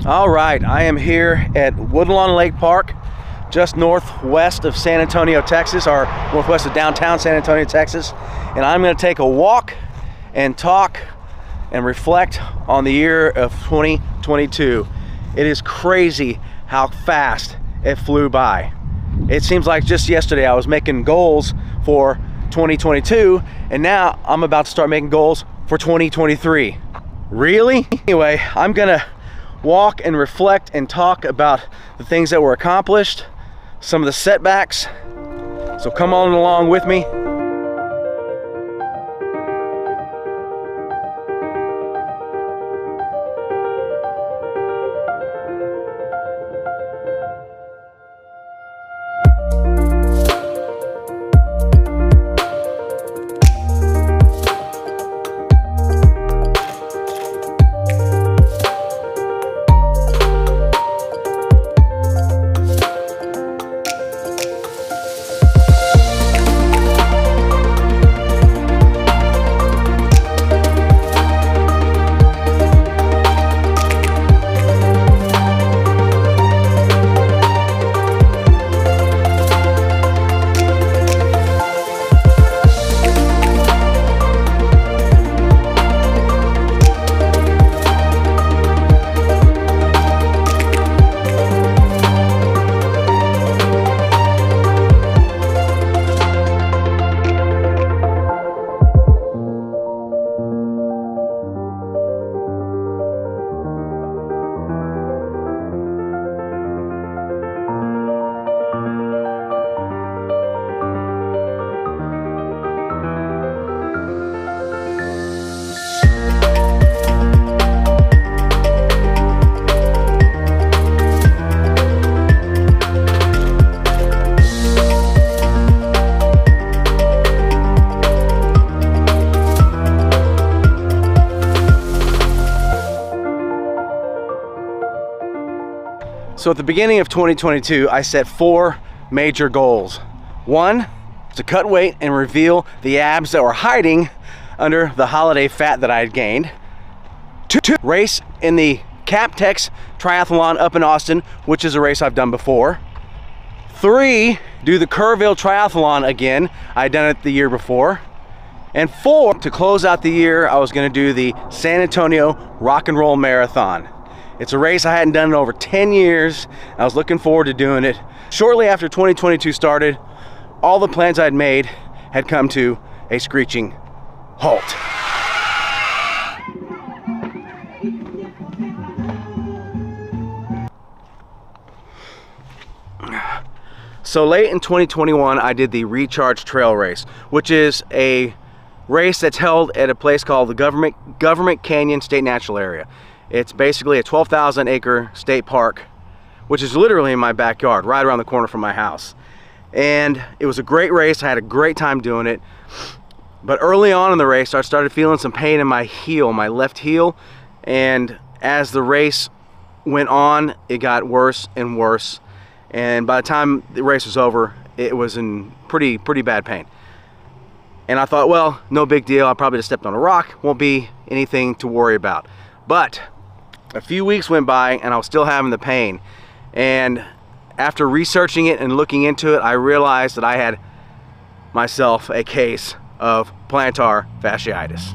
All right, I am here at Woodlawn Lake Park, just northwest of San Antonio, Texas, or northwest of downtown San Antonio, Texas. And I'm going to take a walk and talk and reflect on the year of 2022. It is crazy how fast it flew by. It seems like just yesterday I was making goals for 2022, and now I'm about to start making goals for 2023. Really? Anyway, I'm gonna walk and reflect and talk about the things that were accomplished, some of the setbacks. So come on along with me. So at the beginning of 2022, I set 4 major goals. 1, to cut weight and reveal the abs that were hiding under the holiday fat that I had gained. 2, race in the Captex Triathlon up in Austin, which is a race I've done before. 3, do the Kerrville Triathlon again. I had done it the year before. And 4, to close out the year, I was gonna do the San Antonio Rock and Roll Marathon. It's a race I hadn't done in over 10 years. I was looking forward to doing it. Shortly after 2022 started, all the plans I'd made had come to a screeching halt. So late in 2021, I did the Recharge Trail Race, which is a race that's held at a place called the Government Canyon State Natural Area. It's basically a 12,000 acre state park, which is literally in my backyard, right around the corner from my house. And it was a great race. I had a great time doing it. But early on in the race, I started feeling some pain in my heel, my left heel. And as the race went on, it got worse and worse. And by the time the race was over, it was in pretty bad pain. And I thought, well, no big deal. I probably just stepped on a rock. Won't be anything to worry about. But a few weeks went by and I was still having the pain. And after researching it and looking into it, I realized that I had myself a case of plantar fasciitis.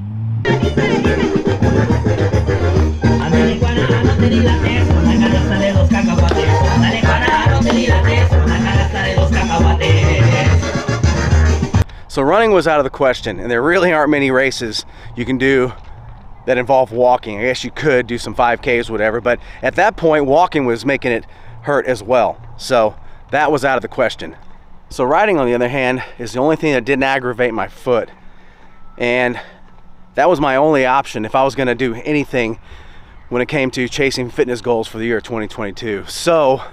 So running was out of the question, and there really aren't many races you can do that involve walking. I guess you could do some 5Ks, whatever, but at that point, walking was making it hurt as well. So that was out of the question. So riding, on the other hand, is the only thing that didn't aggravate my foot. And that was my only option if I was gonna do anything when it came to chasing fitness goals for the year 2022. So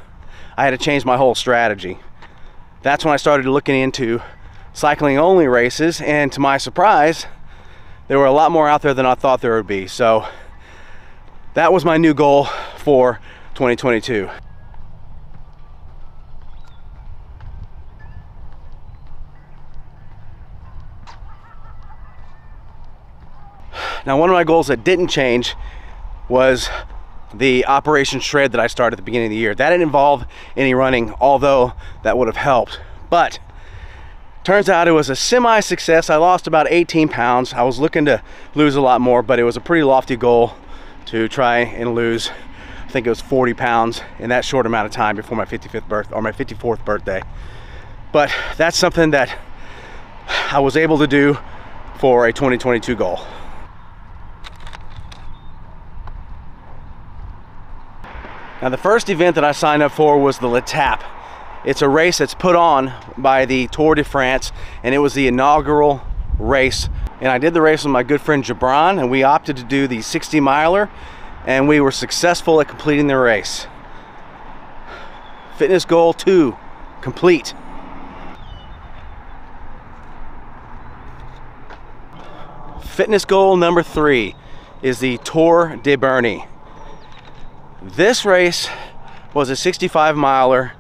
I had to change my whole strategy. That's when I started looking into cycling only races, and to my surprise, there were a lot more out there than I thought there would be. So that was my new goal for 2022. Now, one of my goals that didn't change was the Operation Shred that I started at the beginning of the year. That didn't involve any running, although that would have helped. But turns out it was a semi-success. I lost about 18 pounds. I was looking to lose a lot more, but it was a pretty lofty goal to try and lose, I think it was 40 pounds in that short amount of time before my 54th birthday. But that's something that I was able to do for a 2022 goal. Now, the first event that I signed up for was the L'Etape. It's a race that's put on by the Tour de France, and it was the inaugural race. And I did the race with my good friend Gibran, and we opted to do the 60 miler, and we were successful at completing the race. Fitness goal 2, complete. Fitness goal number 3 is the Tour de Berne. This race was a 65 miler,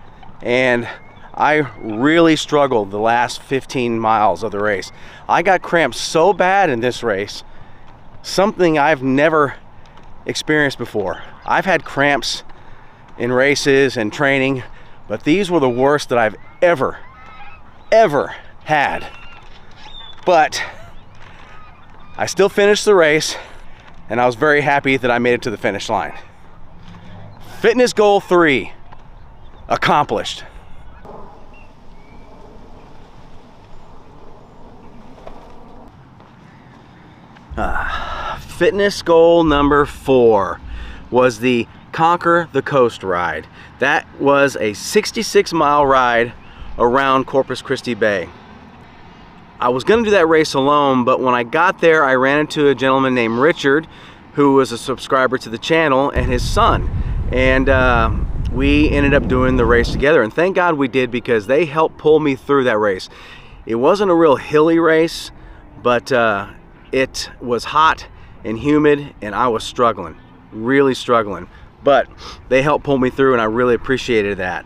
and I really struggled the last 15 miles of the race. I got cramps so bad in this race, something I've never experienced before. I've had cramps in races and training, but these were the worst that I've ever had. But I still finished the race, and I was very happy that I made it to the finish line. Fitness goal 3, accomplished. Fitness goal number 4 was the Conquer the Coast ride. That was a 66-mile ride around Corpus Christi Bay. I was going to do that race alone, but when I got there, I ran into a gentleman named Richard, who was a subscriber to the channel, and his son. And we ended up doing the race together, and thank God we did, because they helped pull me through that race. It wasn't a real hilly race, but it was hot and humid, and I was struggling, really struggling. But they helped pull me through, and I really appreciated that.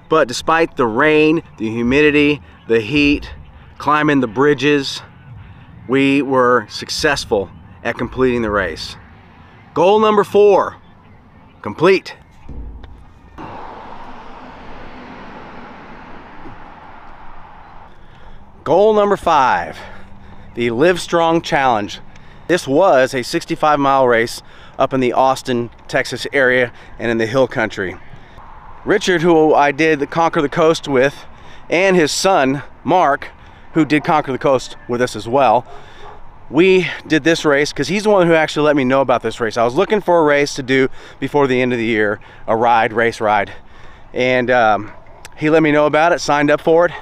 But despite the rain, the humidity, the heat, climbing the bridges, we were successful at completing the race. Goal number 4, complete. Goal number 5, the Live Strong Challenge. This was a 65-mile race up in the Austin, Texas area and in the hill country. Richard, who I did the Conquer the Coast with, and his son, Mark, who did Conquer the Coast with us as well, we did this race because he's the one who actually let me know about this race. I was looking for a race to do before the end of the year, a race ride. And he let me know about it, signed up for it,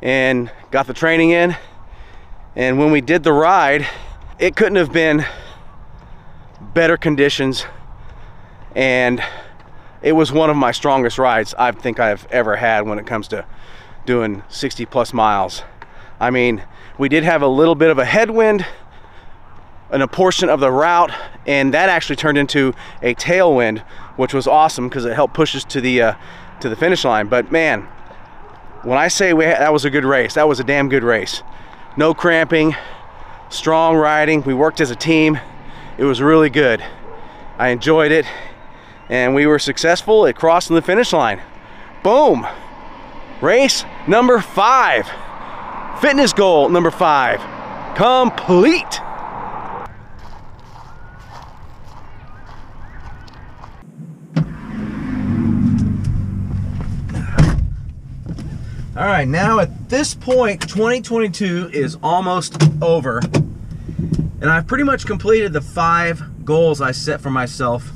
and got the training in. And when we did the ride, it couldn't have been better conditions, and it was one of my strongest rides I think I've ever had when it comes to doing 60+ miles. I mean, we did have a little bit of a headwind in a portion of the route, and that actually turned into a tailwind, which was awesome because it helped push us to the finish line. But man, when I say that was a good race, that was a damn good race. No cramping, strong riding. We worked as a team. It was really good. I enjoyed it, and we were successful at crossing the finish line. Boom! Race number 5. Fitness goal number 5. Complete! All right, now at this point, 2022 is almost over, and I've pretty much completed the 5 goals I set for myself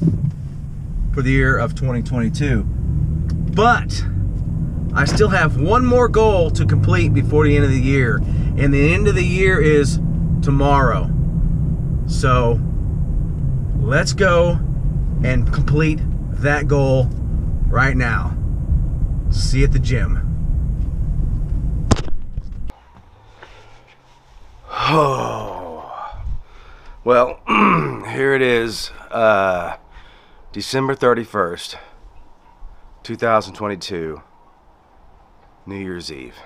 for the year of 2022. But I still have one more goal to complete before the end of the year, and the end of the year is tomorrow. So let's go and complete that goal right now. See you at the gym. Oh, well, here it is, December 31st, 2022, New Year's Eve.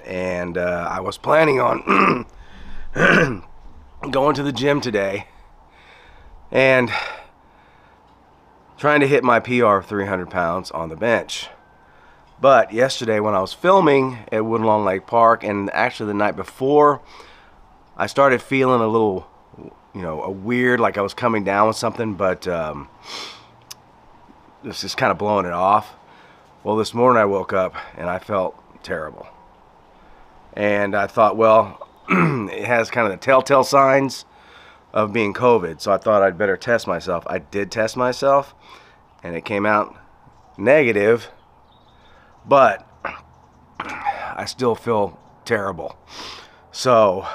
And I was planning on going to the gym today, and trying to hit my PR of 300 pounds on the bench. But yesterday when I was filming at Woodlawn Lake Park, and actually the night before, I started feeling a little, you know, a weird, like I was coming down with something, but just kind of blowing it off. Well, this morning I woke up and I felt terrible. And I thought, well, it has kind of the telltale signs of being COVID, so I thought I'd better test myself. I did test myself, and it came out negative, but I still feel terrible. So,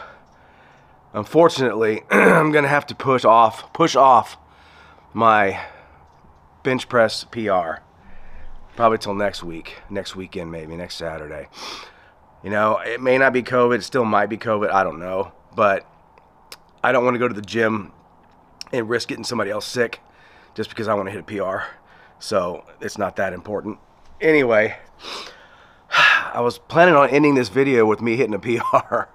unfortunately, I'm gonna have to push off my bench press PR, probably till next weekend, maybe next Saturday. You know, it may not be COVID, it still might be COVID, I don't know, but I don't want to go to the gym and risk getting somebody else sick just because I want to hit a PR. So it's not that important. Anyway, I was planning on ending this video with me hitting a PR.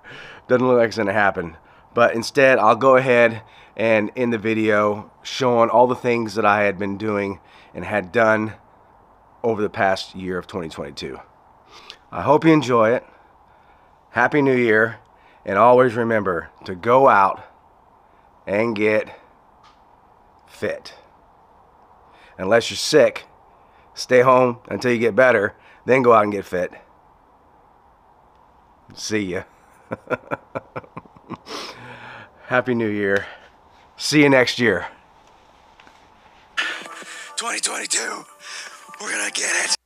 Doesn't look like it's going to happen. But instead, I'll go ahead and end the video showing all the things that I had been doing and had done over the past year of 2022. I hope you enjoy it. Happy New Year. And always remember to go out and get fit. Unless you're sick, stay home until you get better, then go out and get fit. See ya. Happy New Year. See you next year. 2022, we're gonna get it.